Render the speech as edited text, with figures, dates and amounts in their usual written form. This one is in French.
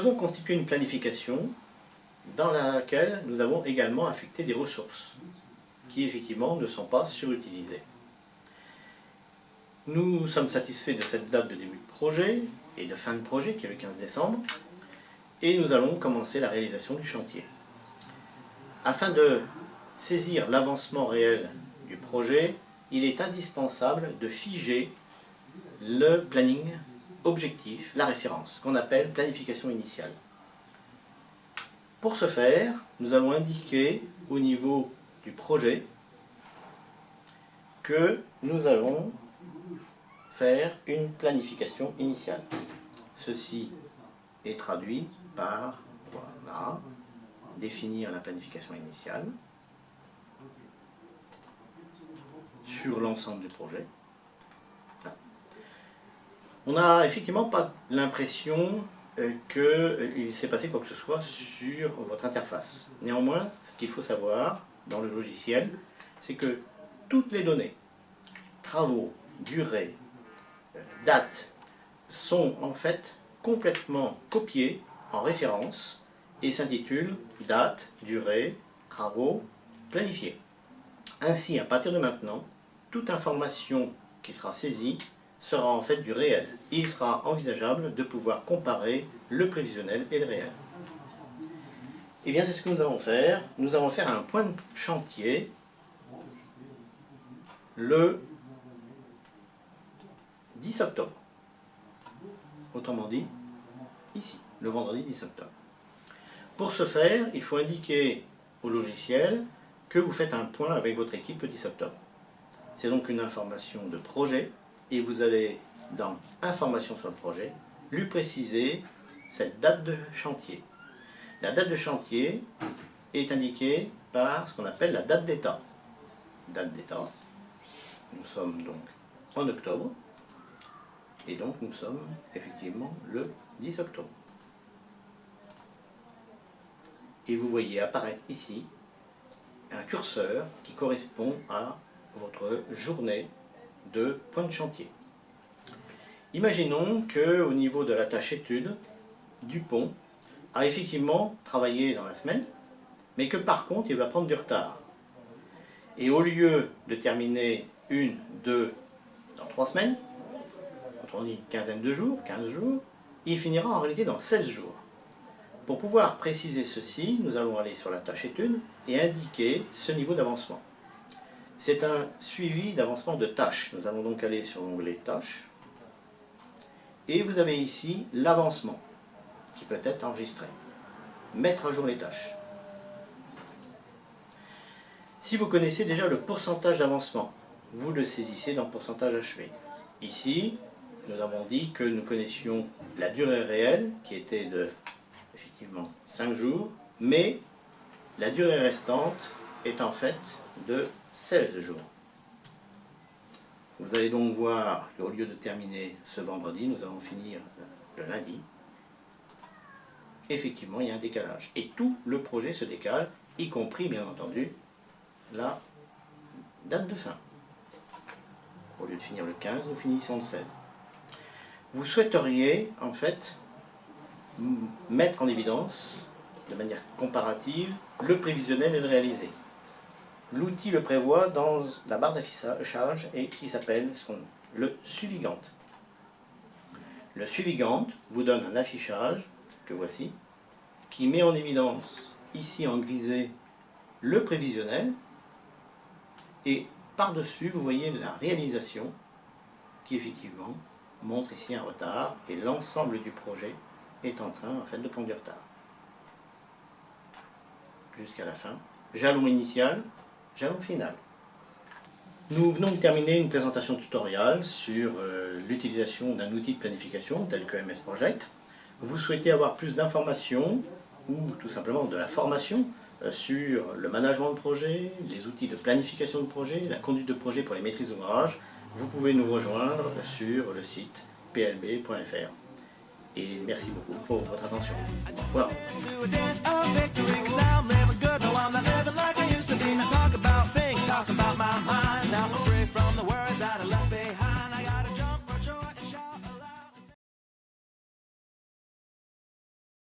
devons constituer une planification dans laquelle nous avons également affecté des ressources qui effectivement ne sont pas surutilisées. Nous sommes satisfaits de cette date de début de projet et de fin de projet qui est le 15 décembre et nous allons commencer la réalisation du chantier. Afin de saisir l'avancement réel du projet, il est indispensable de figer le planning objectif, la référence, qu'on appelle planification initiale. Pour ce faire, nous allons indiquer au niveau du projet que nous allons faire une planification initiale. Ceci est traduit par, voilà, définir la planification initiale sur l'ensemble du projet. On n'a effectivement pas l'impression qu'il s'est passé quoi que ce soit sur votre interface. Néanmoins, ce qu'il faut savoir dans le logiciel, c'est que toutes les données, travaux, durée, date, sont en fait complètement copiées en référence et s'intitulent date, durée, travaux, planifiés. Ainsi, à partir de maintenant, toute information qui sera saisie sera en fait du réel. Il sera envisageable de pouvoir comparer le prévisionnel et le réel. Et bien c'est ce que nous allons faire. Nous allons faire un point de chantier le 10 octobre. Autrement dit, ici, le vendredi 10 octobre. Pour ce faire, il faut indiquer au logiciel que vous faites un point avec votre équipe le 10 octobre. C'est donc une information de projet et vous allez dans information sur le projet lui préciser cette date de chantier. La date de chantier est indiquée par ce qu'on appelle la date d'état. Date d'état, nous sommes donc en octobre et donc nous sommes effectivement le 10 octobre. Et vous voyez apparaître ici un curseur qui correspond à votre journée de point de chantier. Imaginons qu'au niveau de la tâche étude, Dupont a effectivement travaillé dans la semaine, mais que par contre il va prendre du retard. Et au lieu de terminer une, deux, dans 3 semaines, autrement dit une quinzaine de jours, 15 jours, il finira en réalité dans 16 jours. Pour pouvoir préciser ceci, nous allons aller sur la tâche étude et indiquer ce niveau d'avancement. C'est un suivi d'avancement de tâches. Nous allons donc aller sur l'onglet tâches. Et vous avez ici l'avancement qui peut être enregistré. Mettre à jour les tâches. Si vous connaissez déjà le pourcentage d'avancement, vous le saisissez dans pourcentage achevé. Ici, nous avons dit que nous connaissions la durée réelle qui était de effectivement 5 jours, mais la durée restante est en fait de 16 jours. Vous allez donc voir qu'au lieu de terminer ce vendredi, nous allons finir le lundi. Effectivement, il y a un décalage. Et tout le projet se décale, y compris, bien entendu, la date de fin. Au lieu de finir le 15, nous finissons le 16. Vous souhaiteriez, en fait, mettre en évidence, de manière comparative, le prévisionnel et le réalisé. L'outil le prévoit dans la barre d'affichage et qui s'appelle le suivi Gantt. Le suivi Gantt vous donne un affichage, que voici, qui met en évidence, ici en grisé, le prévisionnel, et par-dessus, vous voyez la réalisation, qui effectivement montre ici un retard, et l'ensemble du projet est en train en fait, de prendre du retard. Jusqu'à la fin. Jalon initial, jalon final. Nous venons de terminer une présentation tutoriel sur l'utilisation d'un outil de planification tel que MS Project. Vous souhaitez avoir plus d'informations ou tout simplement de la formation sur le management de projet, les outils de planification de projet, la conduite de projet pour les maîtrises d'ouvrage, vous pouvez nous rejoindre sur le site plb.fr. Et merci beaucoup pour votre attention. Voilà. Talk about my mind, I'm afraid from the world.